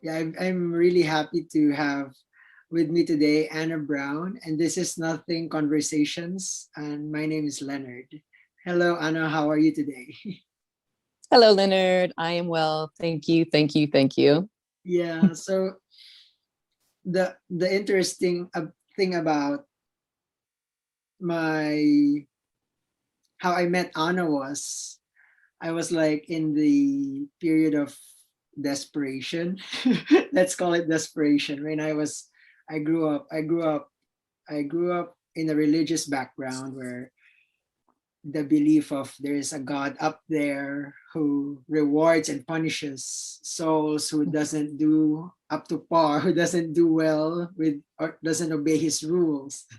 Yeah, I'm really happy to have with me today Anna Brown, and this is Nothing Conversations, and my name is Leonard. Hello, Anna. How are you today? Hello, Leonard. I am well. Thank you. Thank you. Thank you. Yeah. So the interesting thing about my how I met Anna was I was like in the period of desperation. Let's call it desperation. When I grew up. I grew up in a religious background where the belief of there is a God up there who rewards and punishes souls who doesn't do up to par, who doesn't do well with or doesn't obey his rules.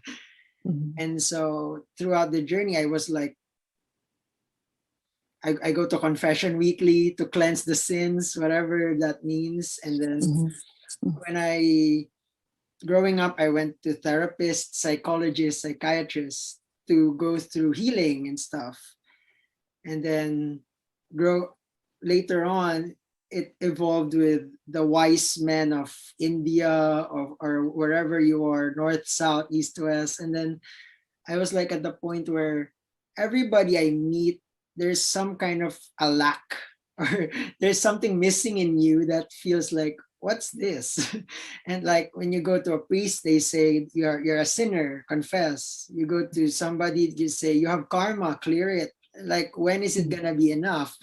Mhm. And so throughout the journey, I was like, I go to confession weekly to cleanse the sins, whatever that means. And then Mhm. when I growing up, I went to therapists, psychologists, psychiatrists to go through healing and stuff. And then grow later on, it evolved with the wise men of India or wherever you are, north, south, east, west. And then I was like at the point where everybody I meet, there's some kind of a lack or there's something missing in you that feels like, what's this? And like when you go to a priest, they say you're a sinner, confess. You go to somebody, you say you have karma, clear it. Like when is it gonna be enough?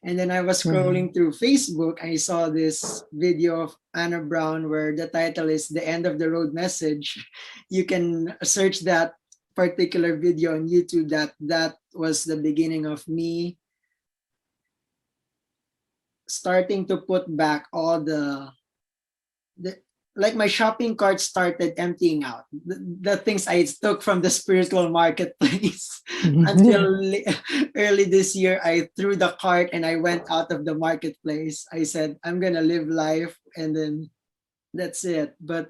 And then I was Mhm. scrolling through Facebook. I saw this video of Anna Brown where the title is "The End of the Road Message." You can search that particular video on YouTube. That was the beginning of me starting to put back all the like my shopping cart started emptying out the things I took from the spiritual marketplace Mhm. until early this year. I threw the cart and I went out of the marketplace. I said I'm gonna live life, and then that's it. But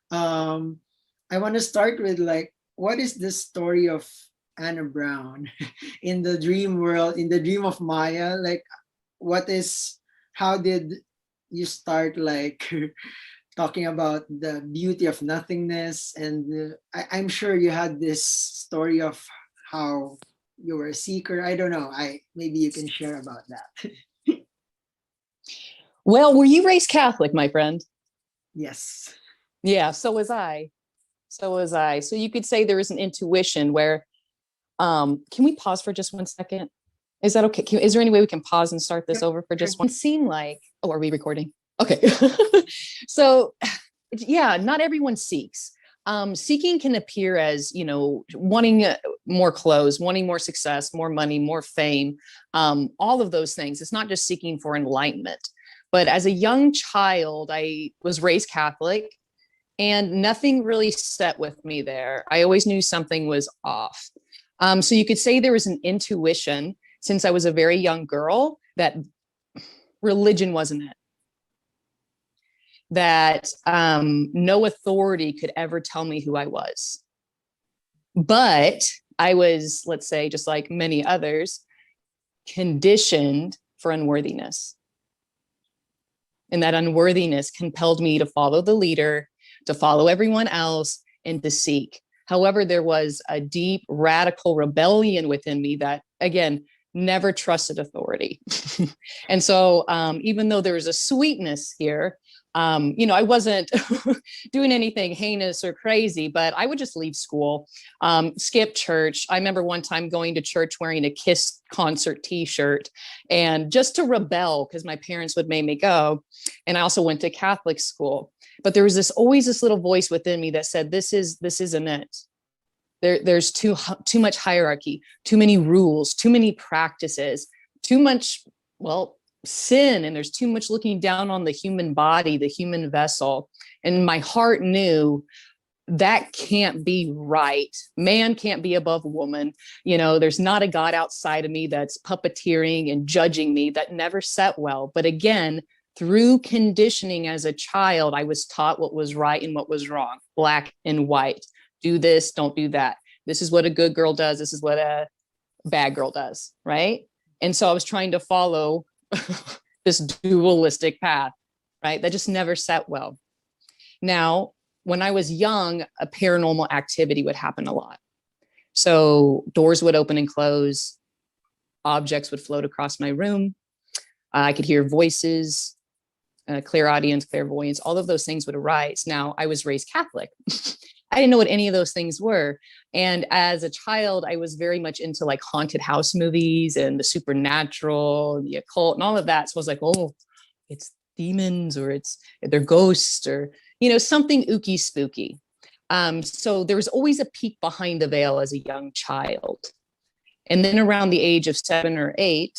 um I want to start with like, what is the story of Anna Brown in the dream world, in the dream of Maya? Like, what is, how did you start like talking about the beauty of nothingness? And I'm sure you had this story of how you were a seeker. I don't know. Maybe you can share about that. Well, were you raised Catholic, my friend? Yes. Yeah, so was I. So was I. So you could say there is an intuition where, can we pause for just 1 second? Is that okay? Is there any way we can pause and start this Yep. over for Sure. just one? It seemed like, oh, are we recording? Okay. So yeah, not everyone seeks. Seeking can appear as, wanting more clothes, wanting more success, more money, more fame, all of those things. It's not just seeking for enlightenment. But as a young child, I was raised Catholic and nothing really set with me there. I always knew something was off. So you could say there was an intuition since I was a very young girl that religion wasn't it, that no authority could ever tell me who I was. But I was, let's say, just like many others, conditioned for unworthiness. And that unworthiness compelled me to follow the leader, to follow everyone else, and to seek. However, there was a deep, radical rebellion within me that, again, never trusted authority. And so, even though there was a sweetness here, I wasn't doing anything heinous or crazy, but I would just leave school, skip church. I remember one time going to church wearing a Kiss concert t-shirt and just to rebel because my parents would make me go. And I also went to Catholic school, but there was always this little voice within me that said, this isn't it. There's too much hierarchy, too many rules, too many practices, too much, well, sin, and there's too much looking down on the human body, the human vessel. And my heart knew that can't be right. Man can't be above woman. There's not a God outside of me that's puppeteering and judging me. That never set well. But again, through conditioning as a child, I was taught what was right and what was wrong, black and white. Do this, don't do that. This is what a good girl does. This is what a bad girl does, right? And so I was trying to follow this dualistic path, right? That just never sat well. Now, when I was young, a paranormal activity would happen a lot. So doors would open and close, objects would float across my room. I could hear voices, clairaudience, clairvoyance, all of those things would arise. Now, I was raised Catholic. I didn't know what any of those things were. And as a child, I was very much into like haunted house movies and the supernatural and the occult and all of that. So I was like, oh, it's demons, or they're ghosts, or, you know, something ooky spooky. So there was always a peek behind the veil as a young child. And then around the age of 7 or 8,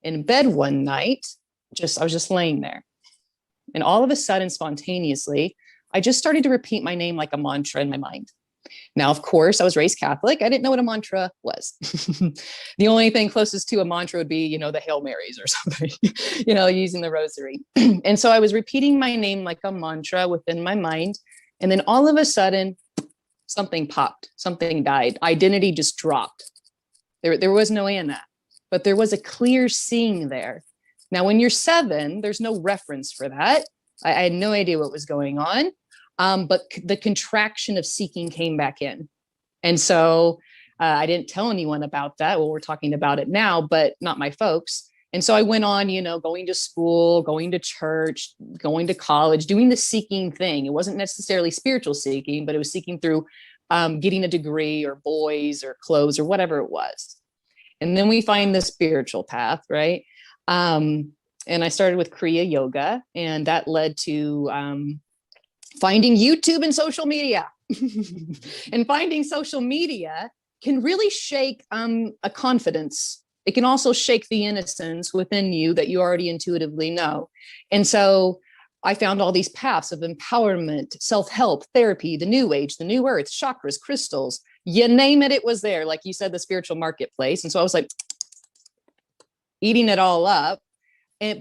in bed one night, I was just laying there. And all of a sudden, spontaneously, I just started to repeat my name like a mantra in my mind. Now, of course, I was raised Catholic. I didn't know what a mantra was. The only thing closest to a mantra would be, you know, the Hail Marys or something, you know, using the rosary. And so I was repeating my name like a mantra within my mind. And then all of a sudden, something popped, something died. Identity just dropped. There was no Anna, but there was a clear seeing there. Now, when you're 7, there's no reference for that. I had no idea what was going on. But the contraction of seeking came back in. And so I didn't tell anyone about that. Well, we're talking about it now, but not my folks. And so I went on, you know, going to school, going to church, going to college, doing the seeking thing. It wasn't necessarily spiritual seeking, but it was seeking through getting a degree or boys or clothes or whatever it was. And then we find the spiritual path, right? And I started with Kriya Yoga, and that led to finding YouTube and social media. And finding social media can really shake a confidence. It can also shake the innocence within you that you already intuitively know. And so I found all these paths of empowerment, self-help, therapy, the new age, the new earth, chakras, crystals, you name it, it was there. Like you said, the spiritual marketplace. And so I was like eating it all up.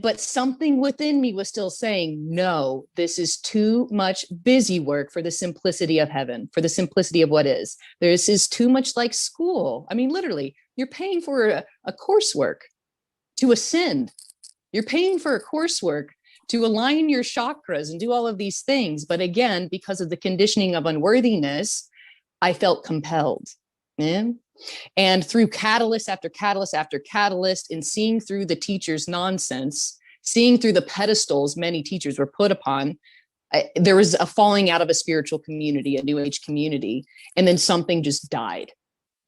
But something within me was still saying, no, this is too much busy work for the simplicity of heaven, for the simplicity of what is. This is too much like school. I mean, literally, you're paying for a coursework to ascend. You're paying for a coursework to align your chakras and do all of these things. But again, because of the conditioning of unworthiness, I felt compelled. Yeah? And through catalyst after catalyst after catalyst, and seeing through the teacher's nonsense, seeing through the pedestals many teachers were put upon, there was a falling out of a spiritual community, a new age community, and then something just died.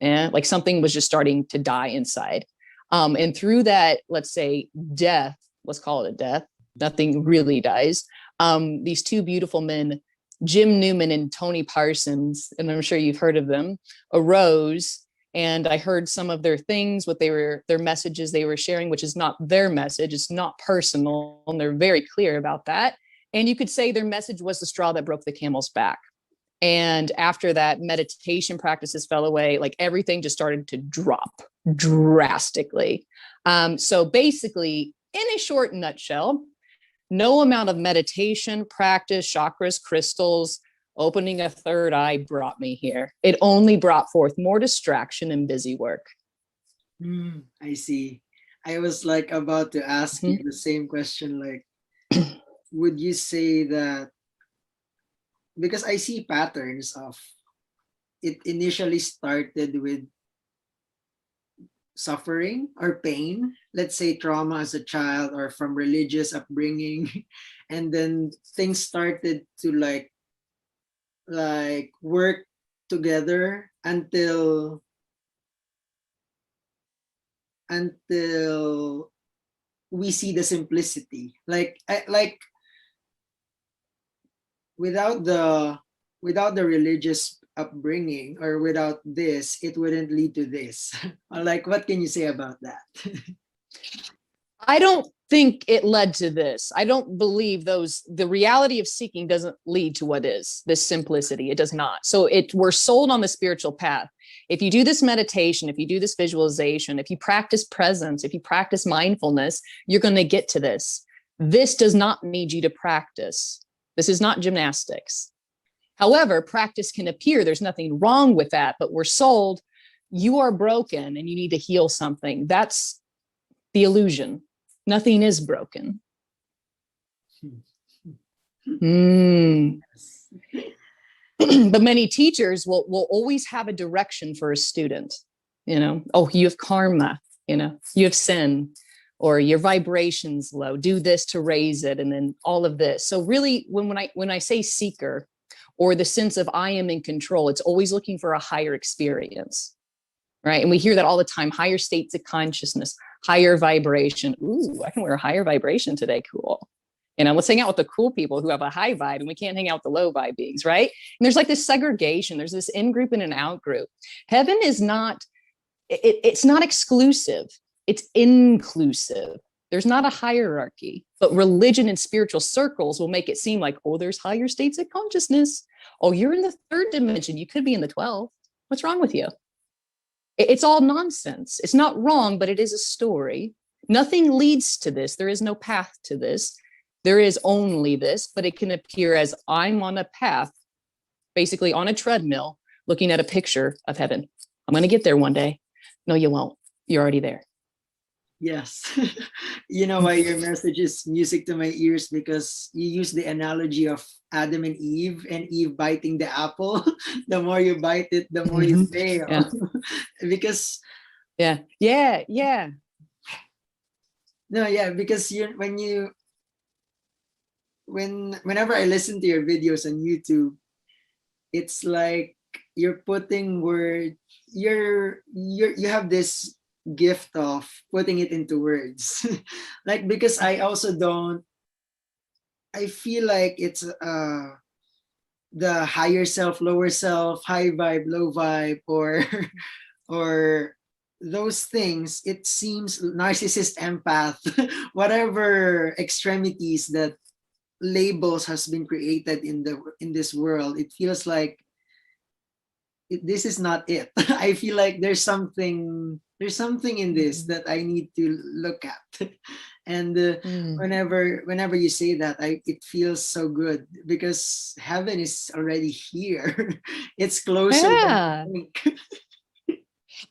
Yeah? Like something was just starting to die inside. And through that, let's say death, let's call it a death, nothing really dies. These two beautiful men, Jim Newman and Tony Parsons, and I'm sure you've heard of them, arose. And I heard some of their things, their messages they were sharing, which is not their message. It's not personal. And they're very clear about that. And you could say their message was the straw that broke the camel's back. And after that, meditation practices fell away. Like everything just started to drop drastically. So basically, in a short nutshell, no amount of meditation, practice, chakras, crystals, opening a third eye brought me here. It only brought forth more distraction and busy work. I see. I was like about to ask you the same question. Like, would you say that, because I see patterns of it initially started with suffering or pain, let's say trauma as a child or from religious upbringing, and then things started to like work together until we see the simplicity, like without the religious upbringing or without this, it wouldn't lead to this. Like, what can you say about that? I don't think it led to this. I don't believe the reality of seeking doesn't lead to what is this simplicity. It does not. So we're sold on the spiritual path. If you do this meditation, if you do this visualization, if you practice presence, if you practice mindfulness, you're going to get to this. This does not need you to practice. This is not gymnastics. However, practice can appear. There's nothing wrong with that, but we're sold, you are broken and you need to heal something. That's the illusion. Nothing is broken. Mm. Yes. But many teachers will always have a direction for a student. Oh, you have karma, you have sin, or your vibration's low, do this to raise it, and then all of this. So really, when I say seeker, or the sense of I am in control, it's always looking for a higher experience, right? And we hear that all the time: higher states of consciousness, higher vibration. Ooh, I can wear a higher vibration today. Cool. Let's hang out with the cool people who have a high vibe, and we can't hang out with the low vibe beings, right? And there's like this segregation. There's this in group and an out group. Heaven is not, it's not exclusive. It's inclusive. There's not a hierarchy, but religion and spiritual circles will make it seem like, oh, there's higher states of consciousness. Oh, you're in the third dimension. You could be in the 12th. What's wrong with you? It's all nonsense. It's not wrong, but it is a story. Nothing leads to this. There is no path to this. There is only this, but it can appear as I'm on a path, basically on a treadmill, looking at a picture of heaven. I'm going to get there one day. No, you won't. You're already there. Yes. You know why your message is music to my ears? Because you use the analogy of Adam and Eve biting the apple. The more you bite it, the more you fail. Yeah. Because Yeah. no, yeah, because whenever I listen to your videos on YouTube, it's like you're putting you have this gift of putting it into words. Like, because I feel like it's the higher self, lower self, high vibe, low vibe, or or those things. It seems narcissist, empath, whatever extremities that labels has been created in this world, it feels like this is not it. I feel like there's something in this that I need to look at. And whenever you say that, it feels so good, because heaven is already here. It's closer than Yeah. I think.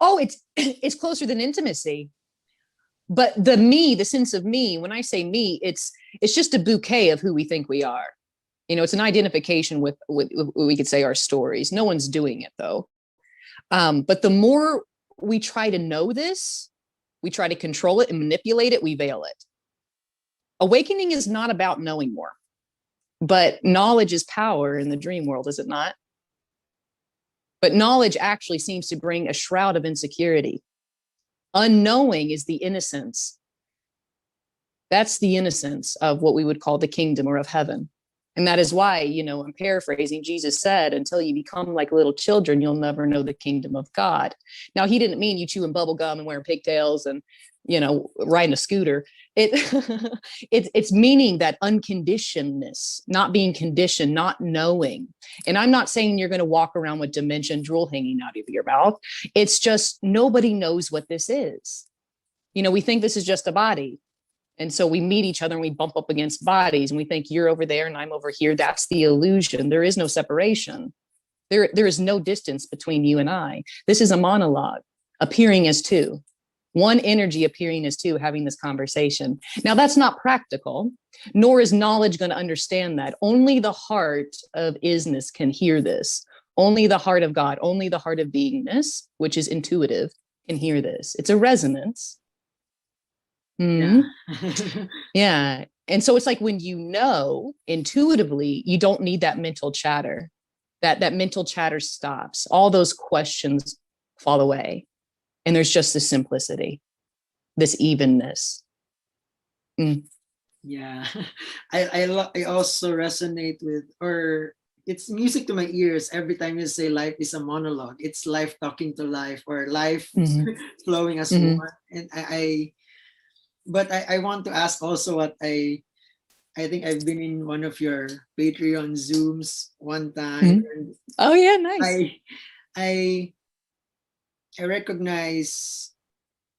Oh, it's closer than intimacy. But the sense of me, when I say me, it's just a bouquet of who we think we are. It's an identification with we could say our stories. No one's doing it though. But the more we try to know this, we try to control it and manipulate it, we veil it. Awakening is not about knowing more, but knowledge is power in the dream world, is it not? But knowledge actually seems to bring a shroud of insecurity. Unknowing is the innocence. That's the innocence of what we would call the kingdom or of heaven. And that is why, I'm paraphrasing, Jesus said, until you become like little children, you'll never know the kingdom of God. Now, he didn't mean you chewing bubble gum and wearing pigtails and, riding a scooter. It's meaning that unconditionedness, not being conditioned, not knowing. And I'm not saying you're going to walk around with dementia and drool hanging out of your mouth. It's just nobody knows what this is. We think this is just a body. And so we meet each other and we bump up against bodies and we think you're over there and I'm over here. That's the illusion. There is no separation. There is no distance between you and I. This is a monologue appearing as two. One energy appearing as two, having this conversation. Now, that's not practical, nor is knowledge going to understand that. Only the heart of isness can hear this. Only the heart of God, only the heart of beingness, which is intuitive, can hear this. It's a resonance. Yeah. Yeah. And so it's like when intuitively, you don't need that mental chatter. That mental chatter stops. All those questions fall away. And there's just this simplicity, this evenness. Yeah. I also resonate with, or it's music to my ears every time you say life is a monologue. It's life talking to life, or life flowing as one. And I want to ask also what I think I've been in one of your Patreon Zooms one time. And oh yeah, nice. I recognize,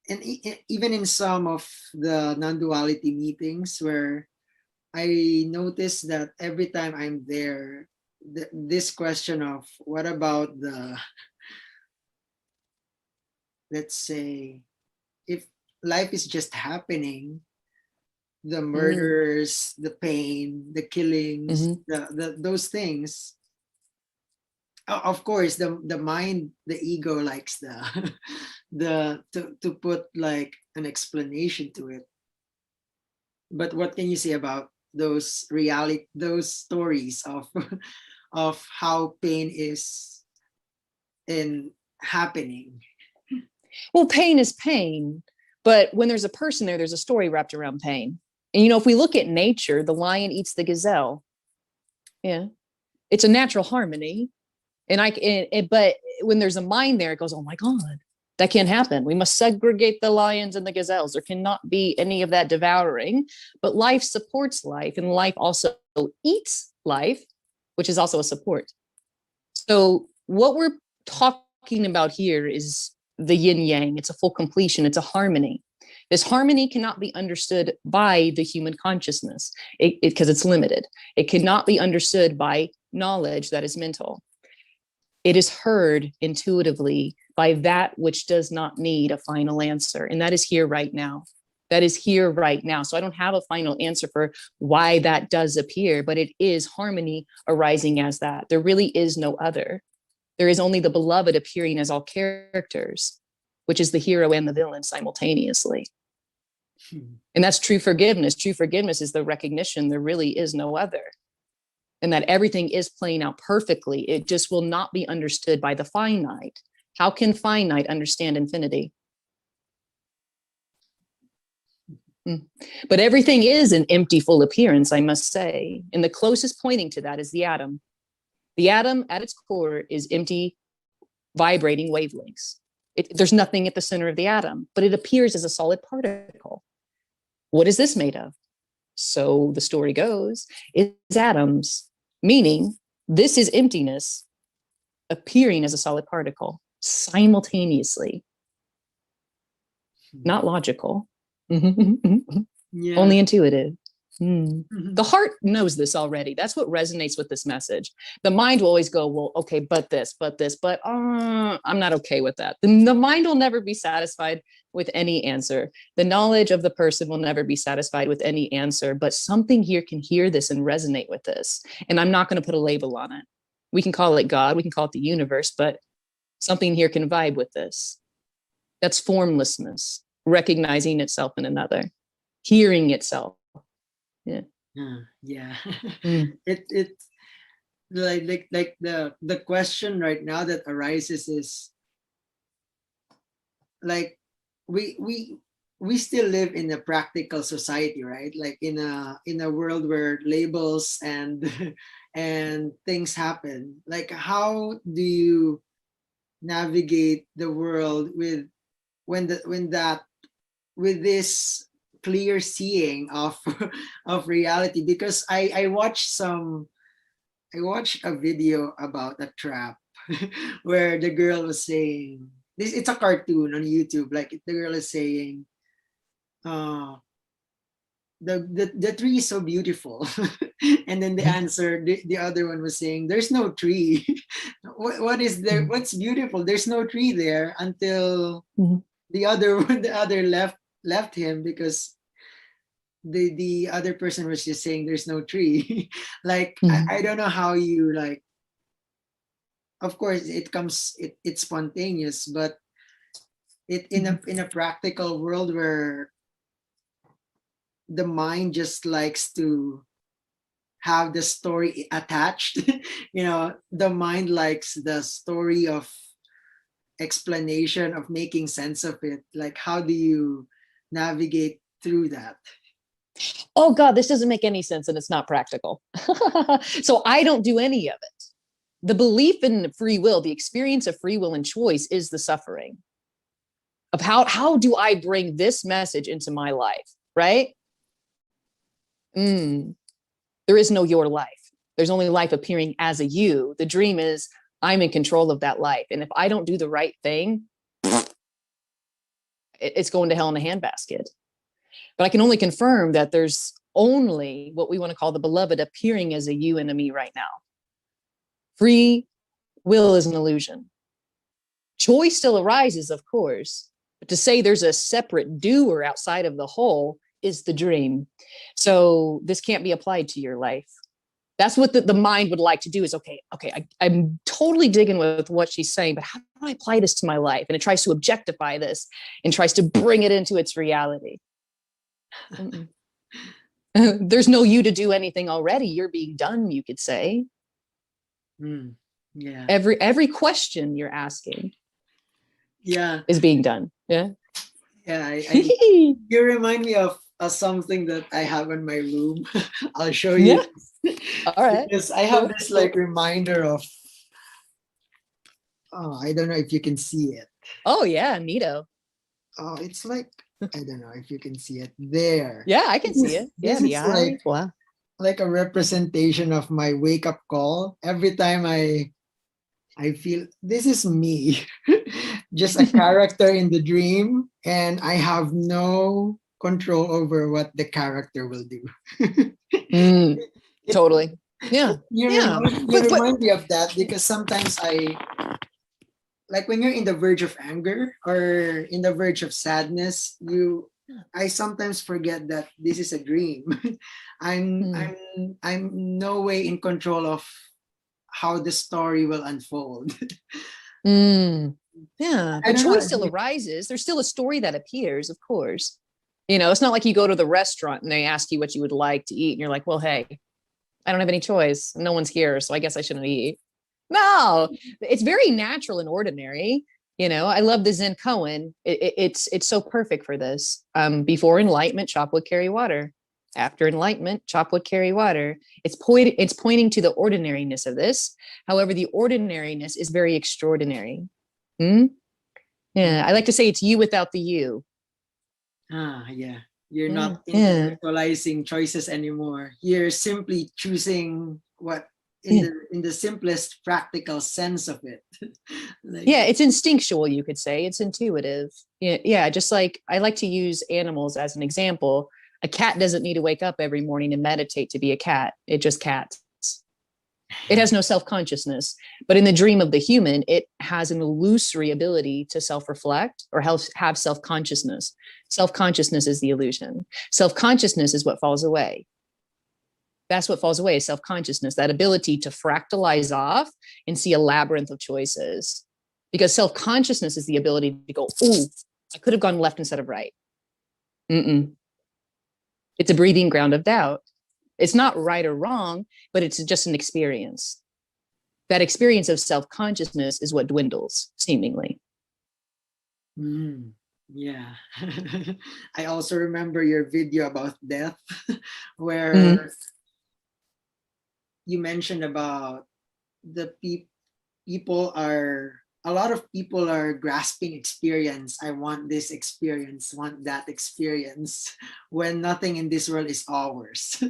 and even in some of the non-duality meetings, where I notice that every time I'm there, this question of what about let's say, if life is just happening, the Mm. murders, the pain, the killings, Mhm. those things. Of course, the mind, the ego likes the the to put like an explanation to it. But what can you say about those reality, those stories of of how pain is in happening? Well, pain is pain, but when there's a person there, there's a story wrapped around pain. And you know, if we look at nature, the lion eats the gazelle. Yeah, it's a natural harmony. And but when there's a mind there, it goes, oh my God, that can't happen. We must segregate the lions and the gazelles. There cannot be any of that devouring. But life supports life, and life also eats life, which is also a support. So what we're talking about here is the yin yang. It's a full completion. It's a harmony. This harmony cannot be understood by the human consciousness because it's limited. It cannot be understood by knowledge that is mental. It is heard intuitively by that which does not need a final answer. And that is here right now. That is here right now. So I don't have a final answer for why that does appear, but it is harmony arising as that. There really is no other. There is only the beloved appearing as all characters, which is the hero and the villain simultaneously. And that's true forgiveness. True forgiveness is the recognition there really is no other, and that everything is playing out perfectly. It just will not be understood by the finite. How can finite understand infinity? But everything is an empty, full appearance, I must say. And the closest pointing to that is the atom. The atom at its core is empty, vibrating wavelengths. There's nothing at the center of the atom, but it appears as a solid particle. What is this made of? So the story goes, it's atoms, meaning this is emptiness appearing as a solid particle simultaneously. Not logical, Yeah. only intuitive. The heart knows this already. That's what resonates with this message. The mind will always go, well, okay, but I'm not okay with that. The mind will never be satisfied with any answer. The knowledge of the person will never be satisfied with any answer, but something here can hear this and resonate with this. And I'm not going to put a label on it. We can call it God, we can call it the universe, but something here can vibe with this. That's formlessness, recognizing itself in another, hearing itself. Yeah. Yeah. Mm. It like the question right now that arises is like we still live in a practical society, right? Like in a world where labels and and things happen. Like how do you navigate the world with when that with this clear seeing of of reality? Because I watched a video about a trap where the girl was saying this, it's a cartoon on YouTube, like the girl is saying uh the tree is so beautiful. And then the answer, the other one was saying there's no tree. What is there, what's beautiful, there's no tree there, until the other one, the other left him, because the other person was just saying there's no tree. Like I don't know how you like, of course it comes, it's spontaneous, but it in a practical world where the mind just likes to have the story attached. You know, the mind likes the story of explanation, of making sense of it. Like how do you navigate through that? Oh God, this doesn't make any sense and it's not practical. So I don't do any of it. The belief in free will, the experience of free will and choice is the suffering of how do I bring this message into my life, right? There is no your life. There's only life appearing as a you. The dream is I'm in control of that life. And if I don't do the right thing, it's going to hell in a handbasket. But I can only confirm that there's only what we want to call the beloved appearing as a you and a me right now. Free will is an illusion. Choice still arises, of course, but to say there's a separate doer outside of the whole is the dream. So this can't be applied to your life. That's what the mind would like to do is, okay, I'm totally digging with what she's saying, but how do I apply this to my life? And it tries to objectify this and tries to bring it into its reality. There's no you to do anything already. You're being done, you could say. Yeah. Every question you're asking is being done. Yeah. You remind me of something that I have in my room. I'll show you. All right. Because I have this like reminder of, I don't know if you can see it. Oh yeah, neato. Oh, it's like, I don't know if you can see it there. Yeah, I can see it. Yeah, this is like, wow. Like a representation of my wake up call. Every time I feel this is me, just a character in the dream, and I have no control over what the character will do. Totally. Yeah. You remind me of that because sometimes like when you're in the verge of anger or in the verge of sadness, I sometimes forget that this is a dream. I'm no way in control of how the story will unfold. Yeah, but choice still arises. There's still a story that appears, of course. You know, it's not like you go to the restaurant and they ask you what you would like to eat and you're like, well, hey, I don't have any choice. No one's here, so I guess I shouldn't eat. No, it's very natural and ordinary. You know, I love the Zen koan. It's so perfect for this. Before enlightenment, chop wood, carry water. After enlightenment, chop wood, carry water. It's pointing to the ordinariness of this. However, the ordinariness is very extraordinary. Yeah, I like to say it's you without the you. Yeah. You're not intellectualizing choices anymore. You're simply choosing what in the simplest practical sense of it. It's instinctual, you could say. It's intuitive. Yeah, just like I like to use animals as an example. A cat doesn't need to wake up every morning and meditate to be a cat. It just cats. It has no self-consciousness. But in the dream of the human, it has an illusory ability to self-reflect or have self-consciousness. Self-consciousness is the illusion. Self-consciousness is what falls away. That's what falls away, is self-consciousness, that ability to fractalize off and see a labyrinth of choices. Because self-consciousness is the ability to go, oh, I could have gone left instead of right. It's a breathing ground of doubt. It's not right or wrong, but it's just an experience. That experience of self-consciousness is what dwindles, seemingly. Yeah. I also remember your video about death, where you mentioned about the a lot of people are grasping experience. I want this experience, want that experience, when nothing in this world is ours.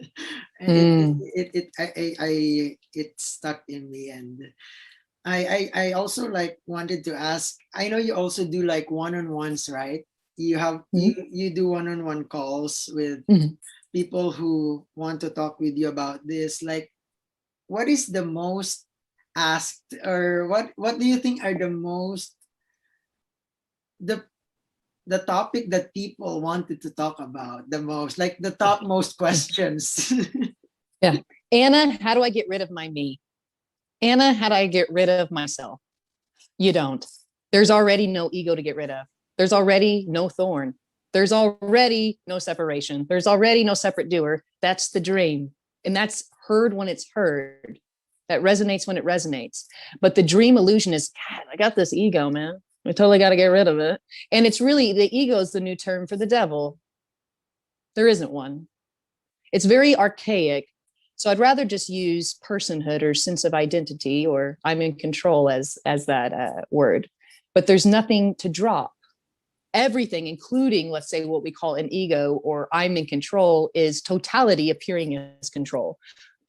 And it stuck in me. And I also like wanted to ask, I know you also do like one-on-ones, right? You have you do one-on-one calls with people who want to talk with you about this. Like, what is the most asked, or what do you think are the most the topic that people wanted to talk about the most, like the top most questions? Yeah. Anna, how do I get rid of my me? Anna, how do I get rid of myself? You don't. There's already no ego to get rid of. There's already no thorn. There's already no separation. There's already no separate doer. That's the dream. And that's heard when it's heard. That resonates when it resonates. But the dream illusion is, God, I got this ego, man. I totally got to get rid of it. And it's really, the ego is the new term for the devil. There isn't one. It's very archaic. So I'd rather just use personhood or sense of identity, or I'm in control as that word. But there's nothing to drop. Everything, including, let's say, what we call an ego or I'm in control, is totality appearing as control.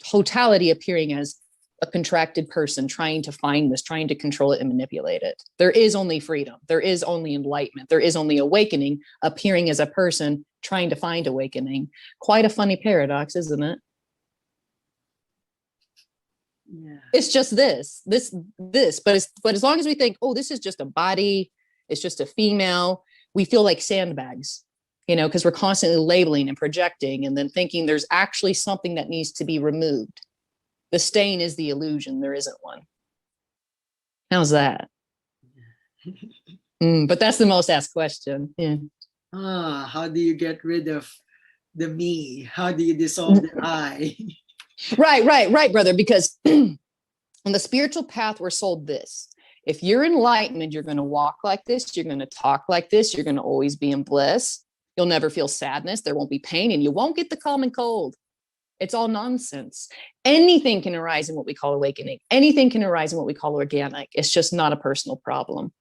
Totality appearing as a contracted person trying to find this, trying to control it and manipulate it. There is only freedom. There is only enlightenment. There is only awakening appearing as a person trying to find awakening. Quite a funny paradox, isn't it? Yeah. It's just this, but as long as we think, oh, this is just a body, it's just a female, we feel like sandbags. because we're constantly labeling and projecting and then thinking there's actually something that needs to be removed. The stain is the illusion. There isn't one. How's that? But that's the most asked question. Yeah. How do you get rid of the me? How do you dissolve the I? Right, brother. Because on the spiritual path, we're sold this. If you're enlightened, you're going to walk like this. You're going to talk like this. You're going to always be in bliss. You'll never feel sadness. There won't be pain, and you won't get the common cold. It's all nonsense. Anything can arise in what we call awakening. Anything can arise in what we call organic. It's just not a personal problem.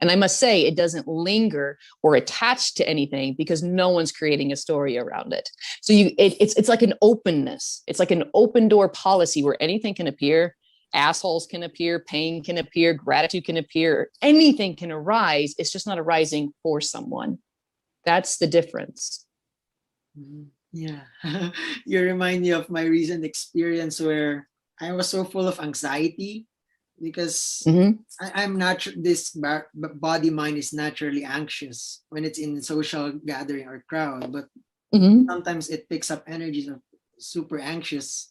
And I must say, it doesn't linger or attach to anything because no one's creating a story around it. So it's like an openness. It's like an open door policy where anything can appear. Assholes can appear, pain can appear, gratitude can appear, anything can arise. It's just not arising for someone. That's the difference. Yeah. You remind me of my recent experience where I was so full of anxiety because I'm not, this body mind is naturally anxious when it's in social gathering or crowd, but sometimes it picks up energies of super anxious.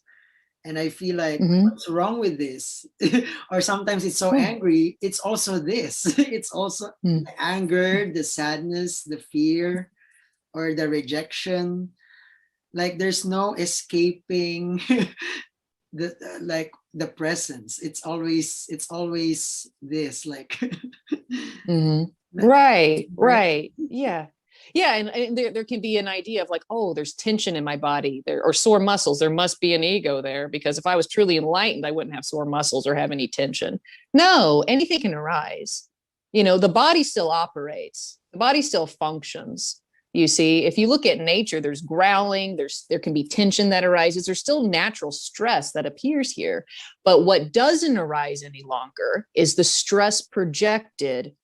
And I feel like, what's wrong with this? Or sometimes it's so angry. It's also this. It's also the anger, the sadness, the fear, or the rejection. Like there's no escaping the presence. It's always this, like right. Yeah, and there can be an idea of like, oh, there's tension in my body there, or sore muscles. There must be an ego there, because if I was truly enlightened, I wouldn't have sore muscles or have any tension. No, anything can arise. The body still operates. The body still functions. You see, if you look at nature, there's growling, there can be tension that arises. There's still natural stress that appears here. But what doesn't arise any longer is the stress projected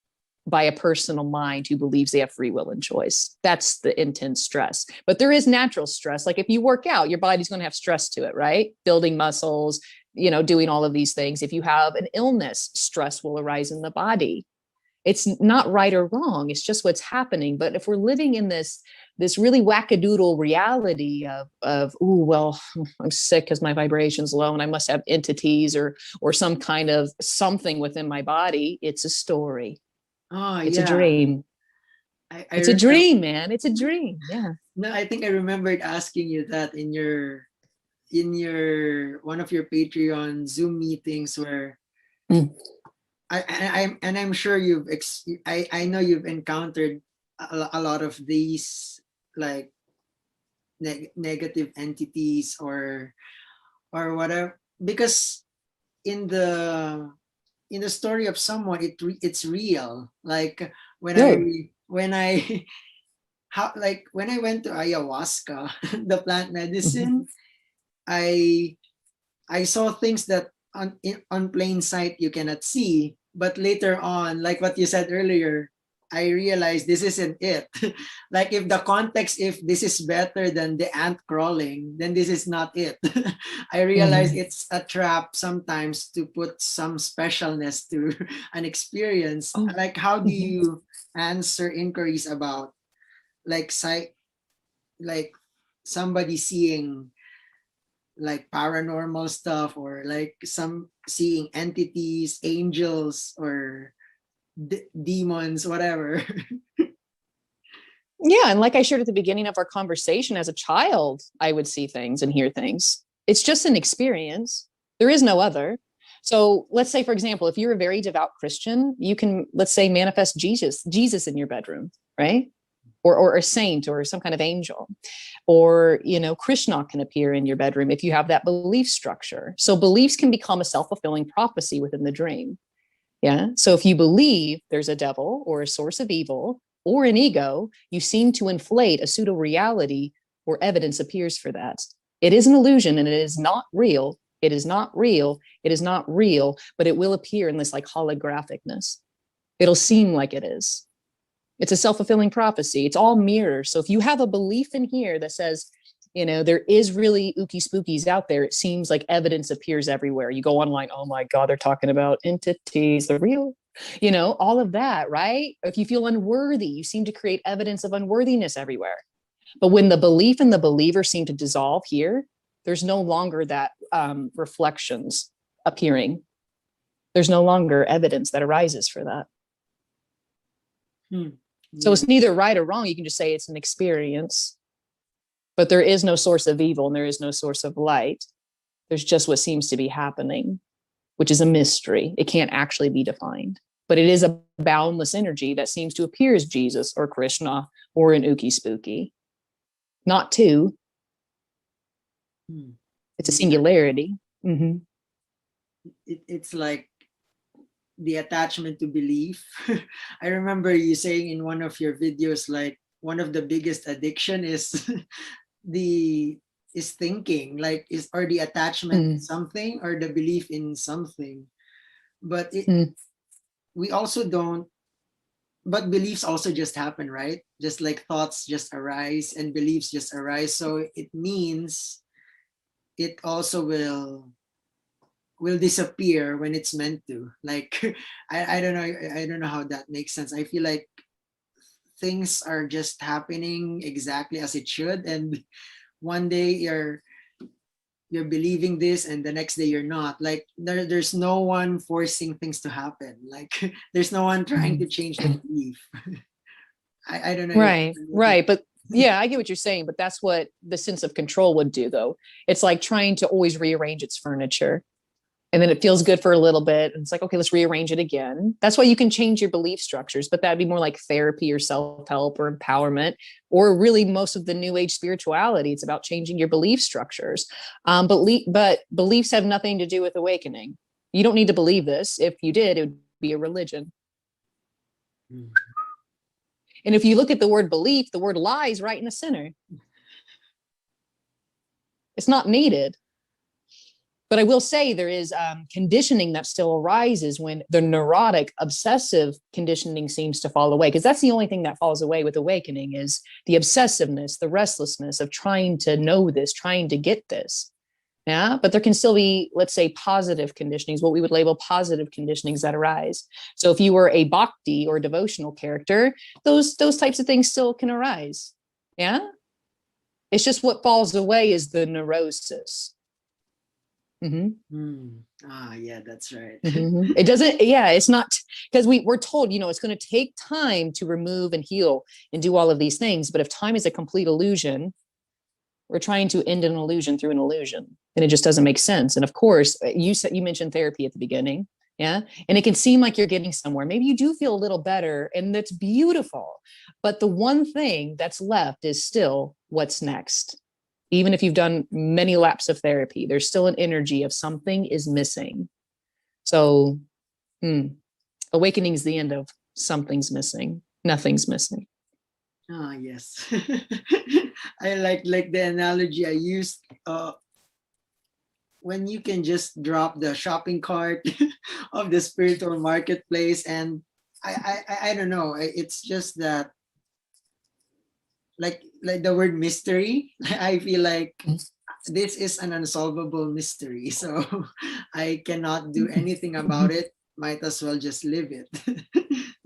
by a personal mind who believes they have free will and choice. That's the intense stress. But there is natural stress. Like if you work out, your body's going to have stress to it, right? Building muscles, doing all of these things. If you have an illness, stress will arise in the body. It's not right or wrong. It's just what's happening. But if we're living in this really wackadoodle reality of well, I'm sick because my vibration's low and I must have entities or some kind of something within my body, it's a story. It's a dream. It's a dream, man. It's a dream. Yeah. No, I think I remembered asking you that in your one of your Patreon Zoom meetings where I'm sure I know you've encountered a lot of these like negative entities or whatever, because in the story of someone, it's real. Like when I when I went to ayahuasca, the plant medicine, I saw things that on plain sight you cannot see, but later on, like what you said earlier, I realized this isn't it. Like if the context, if this is better than the ant crawling, then this is not it. I realized it's a trap sometimes to put some specialness to an experience. Like how do you answer inquiries about like somebody seeing like paranormal stuff, or like some seeing entities, angels, or demons, whatever? Yeah. And like I shared at the beginning of our conversation, as a child, I would see things and hear things. It's just an experience. There is no other. So let's say, for example, if you're a very devout Christian, you can, let's say, manifest Jesus in your bedroom, right? Or a saint or some kind of angel, or, Krishna can appear in your bedroom if you have that belief structure. So beliefs can become a self-fulfilling prophecy within the dream. Yeah. So if you believe there's a devil or a source of evil or an ego, you seem to inflate a pseudo reality where evidence appears for that. It is an illusion and it is not real. It is not real. It is not real, but it will appear in this like holographicness. It'll seem like it is. It's a self-fulfilling prophecy. It's all mirrors. So if you have a belief in here that says, there is really ookie spookies out there, it seems like evidence appears everywhere. You go online, oh my God, they're talking about entities, they're real. You know, all of that, right? If you feel unworthy, you seem to create evidence of unworthiness everywhere. But when the belief and the believer seem to dissolve here, there's no longer that reflections appearing. There's no longer evidence that arises for that. Hmm. So Yeah. it's neither right or wrong. You can just say it's an experience, but there is no source of evil and there is no source of light. There's just what seems to be happening, which is a mystery. It can't actually be defined, but it is a boundless energy that seems to appear as Jesus or Krishna or an Uki Spooky. Not two. Hmm. It's a Yeah. singularity. Mm-hmm. It's like the attachment to belief. I remember you saying in one of your videos, like one of the biggest addiction is the is thinking, like is or the attachment to Mm. something or the belief in something. But Mm. we also don't. But beliefs also just happen, right? Just like thoughts just arise and beliefs just arise. So it means it also will disappear when it's meant to. Like I don't know, I don't know how that makes sense. I feel like things are just happening exactly as it should, and one day you're believing this and the next day you're not. Like there's no one forcing things to happen. Like there's no one trying to change the belief. I don't know if Right, right. But yeah, I get what you're saying, but that's what the sense of control would do, though. It's like trying to always rearrange its furniture. And then it feels good for a little bit. And it's like, okay, let's rearrange it again. That's why you can change your belief structures, but that'd be more like therapy or self-help or empowerment, or really most of the new age spirituality. It's about changing your belief structures. But beliefs have nothing to do with awakening. You don't need to believe this. If you did, it would be a religion. Mm. And if you look at the word belief, the word lies right in the center. It's not needed. But I will say there is conditioning that still arises when the neurotic, obsessive conditioning seems to fall away, because that's the only thing that falls away with awakening is the obsessiveness, the restlessness of trying to know this, trying to get this. Yeah, but there can still be, let's say, positive conditionings, what we would label positive conditionings that arise. So if you were a bhakti or devotional character, those types of things still can arise. Yeah, it's just what falls away is the neurosis. Mm-hmm. Yeah, that's right. Mm-hmm. It doesn't, yeah, it's not because we're told, you know, it's going to take time to remove and heal and do all of these things. But if time is a complete illusion, we're trying to end an illusion through an illusion, and it just doesn't make sense. And of course, you mentioned therapy at the beginning, yeah, and it can seem like you're getting somewhere. Maybe you do feel a little better, and that's beautiful. But the one thing that's left is still what's next. Even if you've done many laps of therapy, there's still an energy of something is missing. So, awakening is the end of something's missing. Nothing's missing. Yes. I like the analogy I used when you can just drop the shopping cart of the spiritual marketplace, and I don't know, it's just that like the word mystery. I feel like this is an unsolvable mystery, so I cannot do anything about it. Might as well just live it.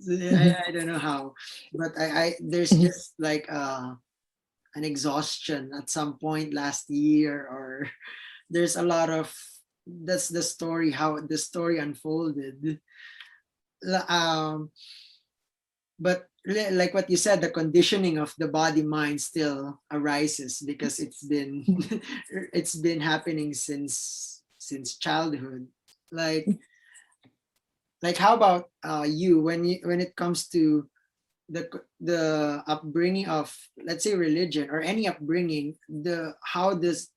So, I don't know how, but I there's just like an exhaustion at some point last year, or there's a lot of that's the story, how the story unfolded. Um, but like what you said, the conditioning of the body mind still arises because it's been it's been happening since childhood. Like how about you, when it comes to the upbringing of, let's say, religion or any upbringing, the how does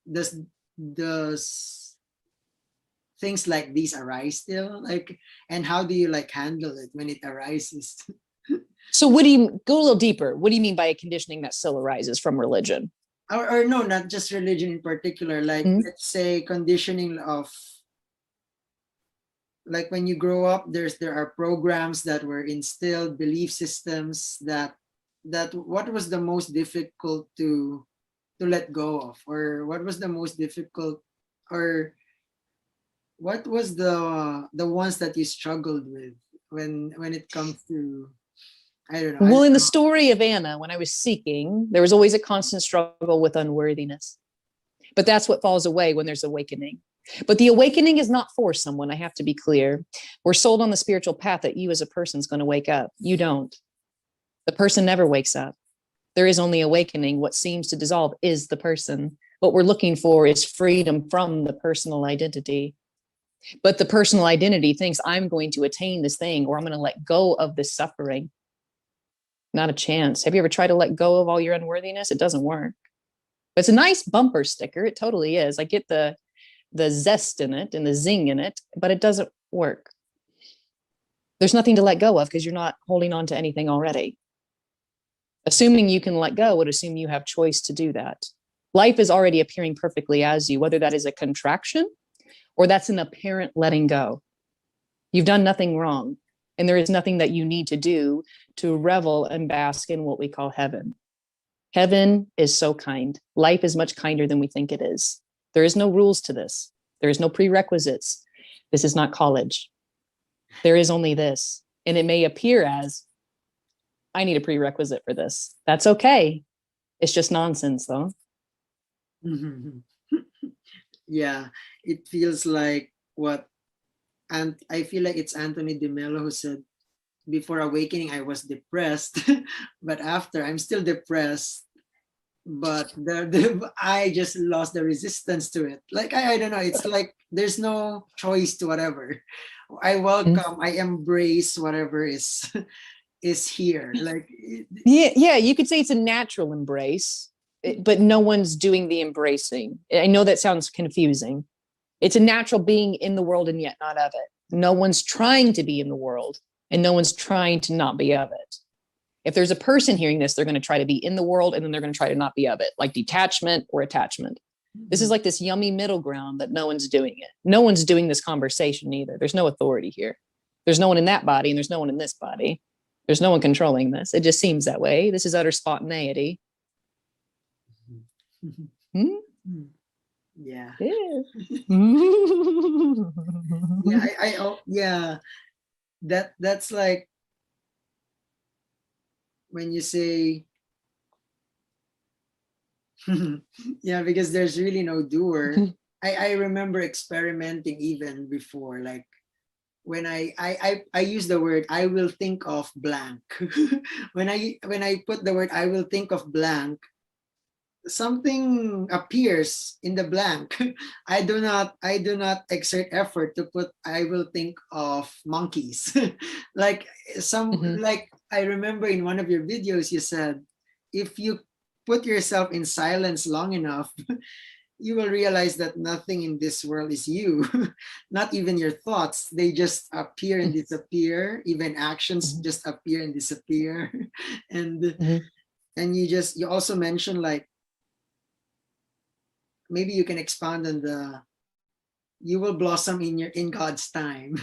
things like these arise still, like, and how do you like handle it when it arises? So, what do you go a little deeper? What do you mean by a conditioning that still arises from religion? Or no, not just religion in particular, like Mm-hmm. let's say conditioning of, like when you grow up, there are programs that were instilled, belief systems that what was the most difficult to let go of, or what was the most difficult, or what was the ones that you struggled with when it comes to, I don't know. Well, in the story of Anna, when I was seeking, there was always a constant struggle with unworthiness. But that's what falls away when there's awakening. But the awakening is not for someone. I have to be clear. We're sold on the spiritual path that you as a person is going to wake up. You don't. The person never wakes up. There is only awakening. What seems to dissolve is the person. What we're looking for is freedom from the personal identity. But the personal identity thinks I'm going to attain this thing, or I'm going to let go of this suffering. Not a chance. Have you ever tried to let go of all your unworthiness? It doesn't work. It's a nice bumper sticker. It totally is. I get the zest in it and the zing in it, but it doesn't work. There's nothing to let go of because you're not holding on to anything already. Assuming you can let go would assume you have choice to do that. Life is already appearing perfectly as you, whether that is a contraction or that's an apparent letting go. You've done nothing wrong, and there is nothing that you need to do to revel and bask in what we call heaven. Heaven is so kind. Life is much kinder than we think it is. There is no rules to this. There is no prerequisites. This is not college. There is only this. And it may appear as, I need a prerequisite for this. That's okay. It's just nonsense, though. Yeah, it feels like what, and I feel like it's Anthony de Mello who said, before awakening, I was depressed, but after, I'm still depressed, but I just lost the resistance to it. Like, I don't know, it's like there's no choice to whatever. I welcome, I embrace whatever is is here. Like, yeah, you could say it's a natural embrace, but no one's doing the embracing. I know that sounds confusing. It's a natural being in the world and yet not of it. No one's trying to be in the world, and no one's trying to not be of it. If there's a person hearing this, they're going to try to be in the world, and then they're going to try to not be of it, like detachment or attachment. This is like this yummy middle ground that no one's doing it. No one's doing this conversation either. There's no authority here. There's no one in that body, and there's no one in this body. There's no one controlling this. It just seems that way. This is utter spontaneity. Hmm? Yeah. Yeah. Yeah, that's like when you say, yeah, because there's really no doer. I remember experimenting even before, like when I use the word, I will think of blank. when I put the word, I will think of blank, something appears in the blank. I do not exert effort to put, I will think of monkeys. Like like I remember in one of your videos you said, if you put yourself in silence long enough, you will realize that nothing in this world is you. Not even your thoughts. They just appear and disappear. Even actions just appear and disappear. And you also mentioned, like, maybe you can expand on the, you will blossom in God's time.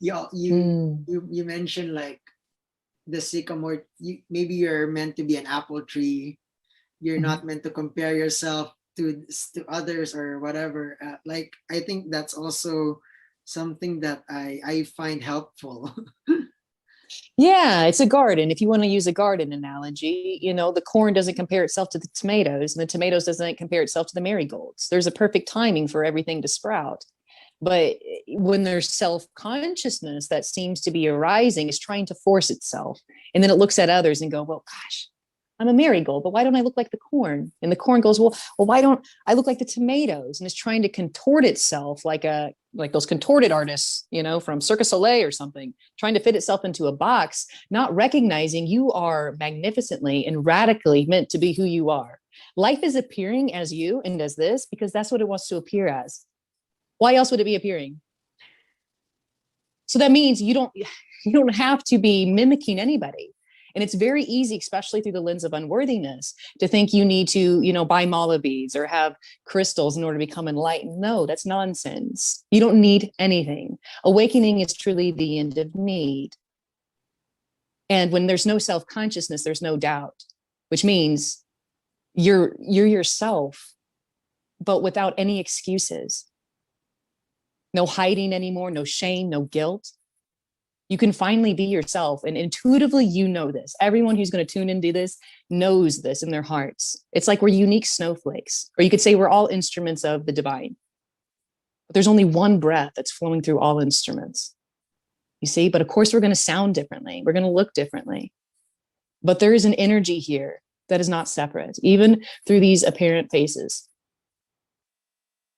You mentioned, like, the sycamore, maybe you're meant to be an apple tree. You're not meant to compare yourself to others or whatever. Like, I think that's also something that I find helpful. Yeah, it's a garden. If you want to use a garden analogy, the corn doesn't compare itself to the tomatoes, and the tomatoes doesn't compare itself to the marigolds. There's a perfect timing for everything to sprout. But when there's self-consciousness that seems to be arising, is trying to force itself. And then it looks at others and go, well, gosh, I'm a marigold, but why don't I look like the corn? And the corn goes, well, why don't I look like the tomatoes? And it's trying to contort itself like those contorted artists, from Cirque du Soleil or something, trying to fit itself into a box, not recognizing you are magnificently and radically meant to be who you are. Life is appearing as you and as this because that's what it wants to appear as. Why else would it be appearing? So that means you don't have to be mimicking anybody. And it's very easy, especially through the lens of unworthiness, to think you need to, buy mala beads or have crystals in order to become enlightened. No, that's nonsense. You don't need anything. Awakening is truly the end of need. And when there's no self-consciousness, there's no doubt, which means you're yourself, but without any excuses. No hiding anymore, no shame, no guilt. You can finally be yourself. And intuitively, you know this. Everyone who's going to tune into this knows this in their hearts. It's like we're unique snowflakes, or you could say we're all instruments of the divine. But there's only one breath that's flowing through all instruments. You see, but of course, we're going to sound differently. We're going to look differently. But there is an energy here that is not separate, even through these apparent faces.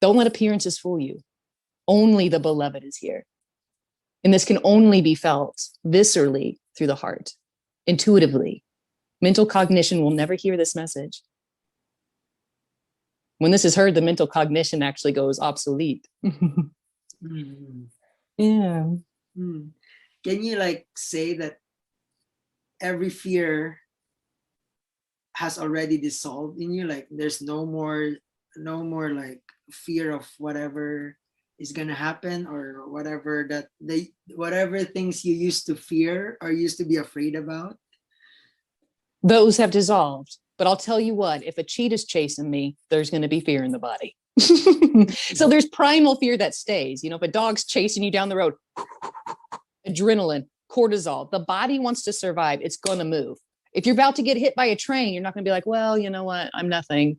Don't let appearances fool you. Only the beloved is here. And this can only be felt viscerally through the heart, intuitively. Mental cognition will never hear this message. When this is heard, the mental cognition actually goes obsolete. Mm. Yeah. Mm. Can you like say that every fear has already dissolved in you? Like there's no more like fear of whatever is gonna happen, or whatever whatever things you used to fear or used to be afraid about? Those have dissolved. But I'll tell you what, if a cheetah's chasing me, there's going to be fear in the body. So there's primal fear that stays. You know, if a dog's chasing you down the road, adrenaline, cortisol, the body wants to survive. It's going to move. If you're about to get hit by a train, you're not going to be like, well, you know what? I'm nothing.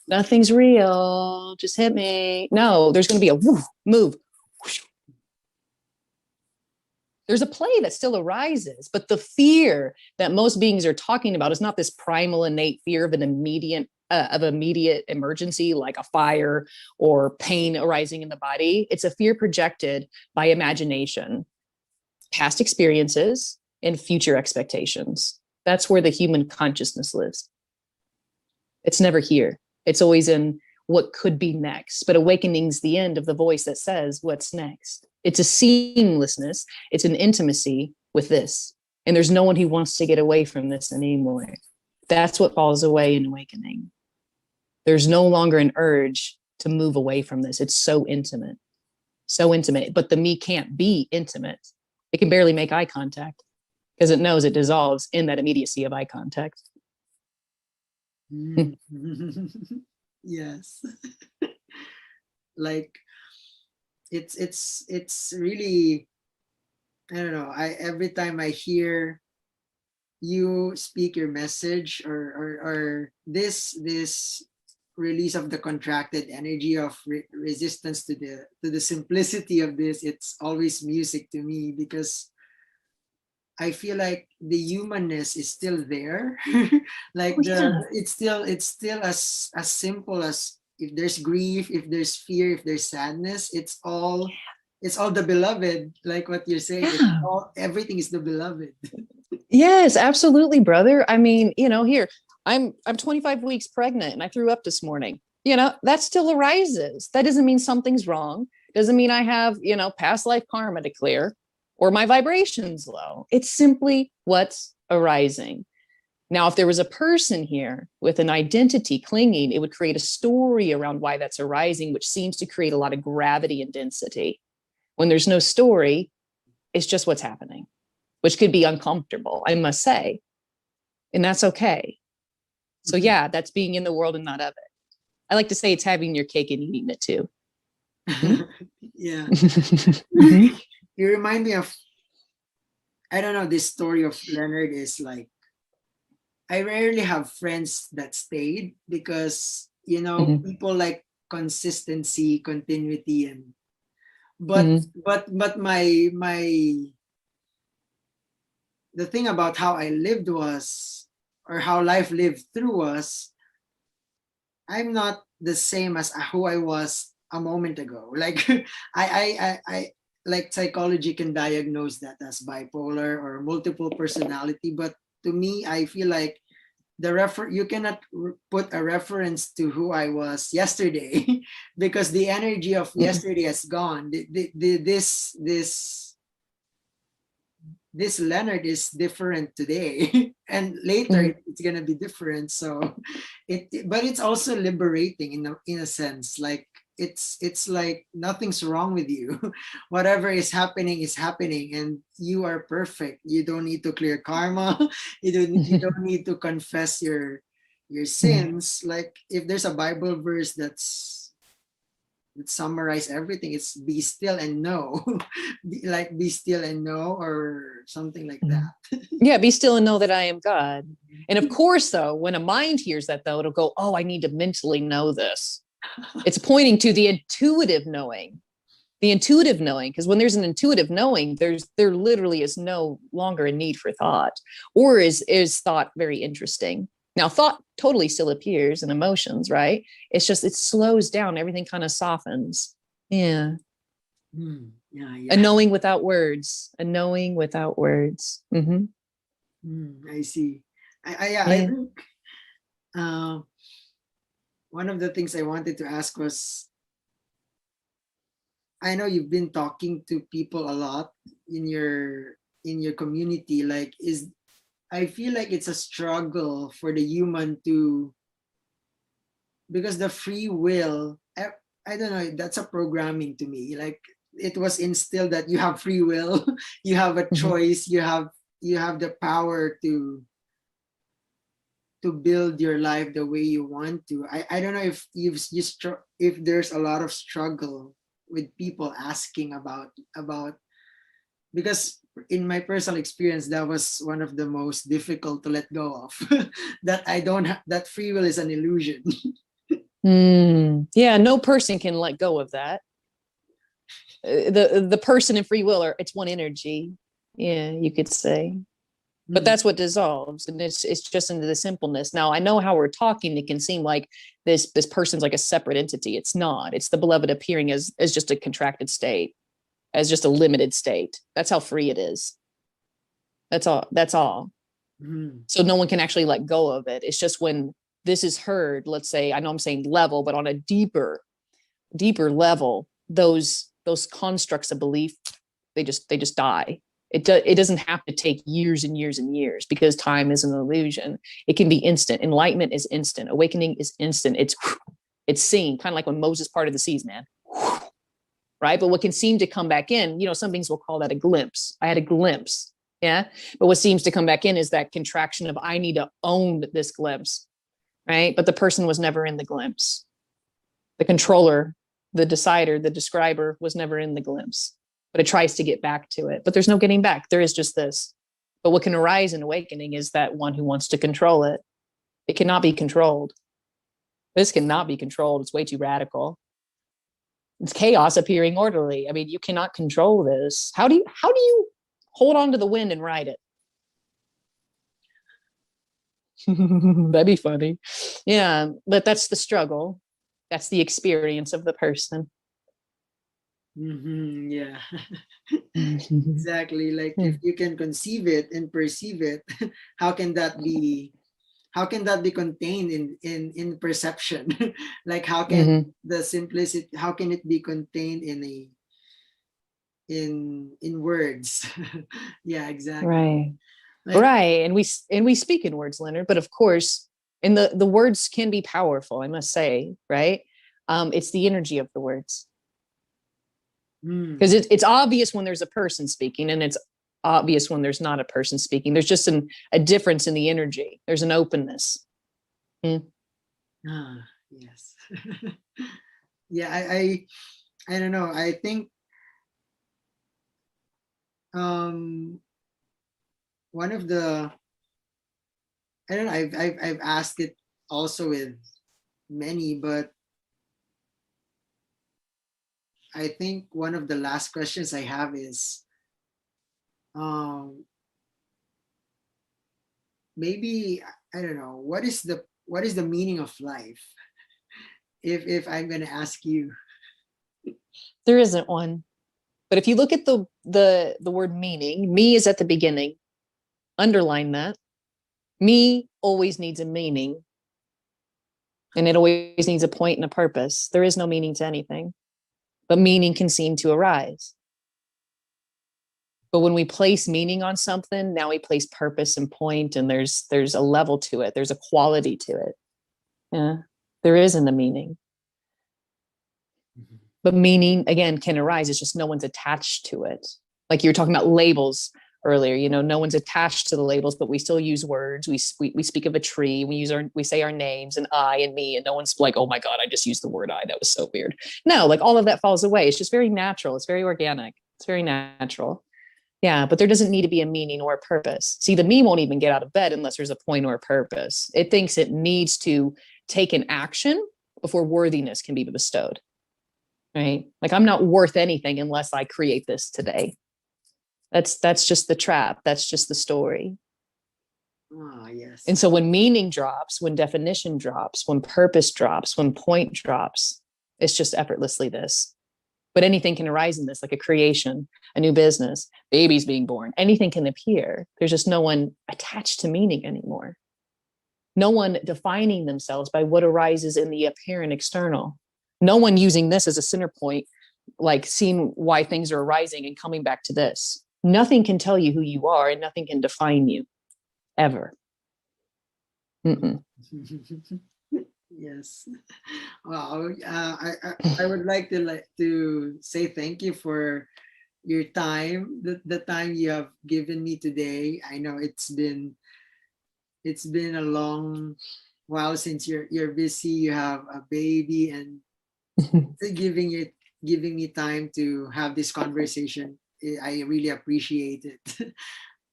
Nothing's real. Just hit me. No, there's going to be a woof, move. There's a play that still arises, but the fear that most beings are talking about is not this primal innate fear of an immediate emergency, like a fire or pain arising in the body. It's a fear projected by imagination, past experiences, and future expectations. That's where the human consciousness lives. It's never here. It's always in what could be next, but awakening's the end of the voice that says what's next. It's a seamlessness. It's an intimacy with this. And there's no one who wants to get away from this anymore. That's what falls away in awakening. There's no longer an urge to move away from this. It's so intimate, but the me can't be intimate. It can barely make eye contact because it knows it dissolves in that immediacy of eye contact. Mm. Yes. Like it's really, I don't know, every time I hear you speak your message, or this release of the contracted energy of resistance to the simplicity of this, it's always music to me, because I feel like the humanness is still there. Like it's still as simple as, if there's grief, if there's fear, if there's sadness, it's all the beloved, like what you're saying. Yeah. Everything is the beloved. Yes, absolutely, brother. I mean, you know, here I'm 25 weeks pregnant and I threw up this morning. You know, that still arises. That doesn't mean something's wrong. Doesn't mean I have, you know, past life karma to clear or my vibration's low. It's simply what's arising. Now, if there was a person here with an identity clinging, it would create a story around why that's arising, which seems to create a lot of gravity and density. When there's no story, it's just what's happening, which could be uncomfortable, I must say. And that's okay. So yeah, that's being in the world and not of it. I like to say it's having your cake and eating it too. Yeah. You remind me of, I don't know, this story of Leonard is like, I rarely have friends that stayed, because, you know, people like consistency, continuity, and but my the thing about how I lived was, or how life lived through us, I'm not the same as who I was a moment ago. Like I like psychology can diagnose that as bipolar or multiple personality, but to me, I feel like you cannot put a reference to who I was yesterday, because the energy of yesterday has gone. This Leonard is different today, and later it's gonna be different. So but it's also liberating in a sense. Like it's like nothing's wrong with you. Whatever is happening, and you are perfect. You don't need to clear karma. You don't need to confess your sins. Like if there's a Bible verse summarize everything. It's be still and know. Be still and know, or something like that. Yeah, be still and know that I am God. And of course, though, when a mind hears that, though, it'll go, oh, I need to mentally know this. It's pointing to the intuitive knowing. The intuitive knowing, because when there's an intuitive knowing, there literally is no longer a need for thought, or is thought very interesting. Now, thought totally still appears in emotions, right? It's just, it slows down. Everything kind of softens. Yeah. Yeah. A knowing without words. A knowing without words. I see. I think one of the things I wanted to ask was, I know you've been talking to people a lot in your community. Like, I feel like it's a struggle for the human to, because the free will, I don't know, that's a programming to me. Like, it was instilled that you have free will, you have a choice, you have the power to build your life the way you want to. I don't know if if there's a lot of struggle with people asking about, because in my personal experience, that was one of the most difficult to let go of. That I don't have, that free will is an illusion. Yeah, no person can let go of that. The person in free will, it's one energy. Yeah, you could say. But that's what dissolves, and it's just into the simpleness. Now, I know how we're talking, it can seem like this person's like a separate entity. It's not. It's the beloved appearing as just a contracted state, as just a limited state. That's how free it is. That's all. So no one can actually let go of it. It's just when this is heard, let's say, I know I'm saying level, but on a deeper level, those constructs of belief, they just die. It doesn't have to take years and years and years, because time is an illusion. It can be instant. Enlightenment is instant. Awakening is instant. It's seen, kind of like when Moses parted the seas, man. Right? But what can seem to come back in, some beings will call that a glimpse. I had a glimpse. Yeah. But what seems to come back in is that contraction of, I need to own this glimpse. Right? But the person was never in the glimpse. The controller, the decider, the describer was never in the glimpse. But it tries to get back to it. But there's no getting back. There is just this. But what can arise in awakening is that one who wants to control it. It cannot be controlled. This cannot be controlled. It's way too radical. It's chaos appearing orderly. I mean, you cannot control this. How do you hold on to the wind and ride it? That'd be funny. Yeah, but that's the struggle. That's the experience of the person. Yeah. Exactly. Like, if you can conceive it and perceive it, how can that be contained in perception? Like, how can the simplicity, how can it be contained in words? Yeah, exactly. Right. Like, Right. And we speak in words, Leonard, but of course, and the words can be powerful, I must say, right? It's the energy of the words. Because it's obvious when there's a person speaking, and it's obvious when there's not a person speaking. There's just a difference in the energy. There's an openness. Yes. Yeah, I don't know. I think one of the, I don't know, I've asked it also with many, but I think one of the last questions I have is, maybe, I don't know, what is the meaning of life? If I'm gonna ask you. There isn't one. But if you look at the word meaning, me is at the beginning. Underline that. Me always needs a meaning. And it always needs a point and a purpose. There is no meaning to anything. But meaning can seem to arise. But when we place meaning on something, now we place purpose and point, and there's a level to it. There's a quality to it. Yeah, there isn't a meaning. But meaning, again, can arise. It's just no one's attached to it. Like you were talking about labels. earlier. You know, no one's attached to the labels, but we still use words. We speak of a tree. We say our names and I and me, and no one's like, oh my God, I just used the word I. That was so weird. No, like all of that falls away. It's just very natural. It's very organic. It's very natural. Yeah, but there doesn't need to be a meaning or a purpose. See, the me won't even get out of bed unless there's a point or a purpose. It thinks it needs to take an action before worthiness can be bestowed. Right? Like I'm not worth anything unless I create this today. That's just the trap. That's just the story. Oh, yes. And so when meaning drops, when definition drops, when purpose drops, when point drops, it's just effortlessly this. But anything can arise in this, like a creation, a new business, babies being born, anything can appear. There's just no one attached to meaning anymore. No one defining themselves by what arises in the apparent external. No one using this as a center point, like seeing why things are arising and coming back to this. Nothing can tell you who you are and nothing can define you, ever. Mm-mm. Yes. Wow. I would like to say thank you for your time, the time you have given me today. I know it's been a long while since you're busy. You have a baby, and giving me time to have this conversation. I really appreciate it.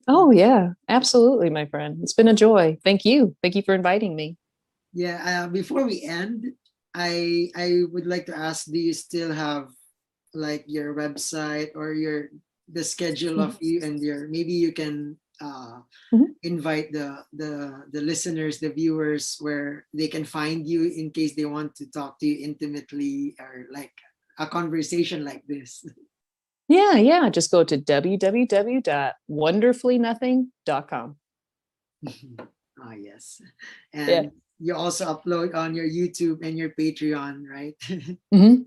Oh yeah, absolutely, my friend. It's been a joy. Thank you. Thank you for inviting me. Yeah. Before we end, I would like to ask: do you still have like your website or the schedule of you and your, maybe you can invite the listeners, the viewers, where they can find you in case they want to talk to you intimately, or like a conversation like this. Yeah. Just go to www.wonderfullynothing.com. Ah, yes. And Yeah. you also upload on your YouTube and your Patreon, right?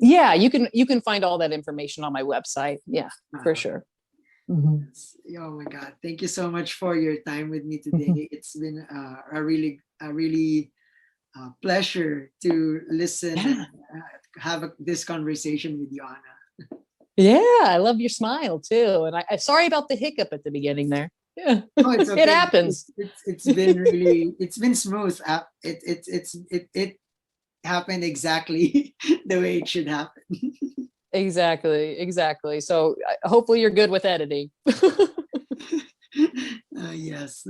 Yeah, you can find all that information on my website. Yeah, for sure. Yes. Oh my God. Thank you so much for your time with me today. It's been a really pleasure to listen and have this conversation with you, Anna. Yeah, I love your smile too. And I'm sorry about the hiccup at the beginning there. Yeah, Oh, it's okay. it happens. It's been really, it's been smooth. It happened exactly the way it should happen. Exactly. So hopefully you're good with editing. Yes.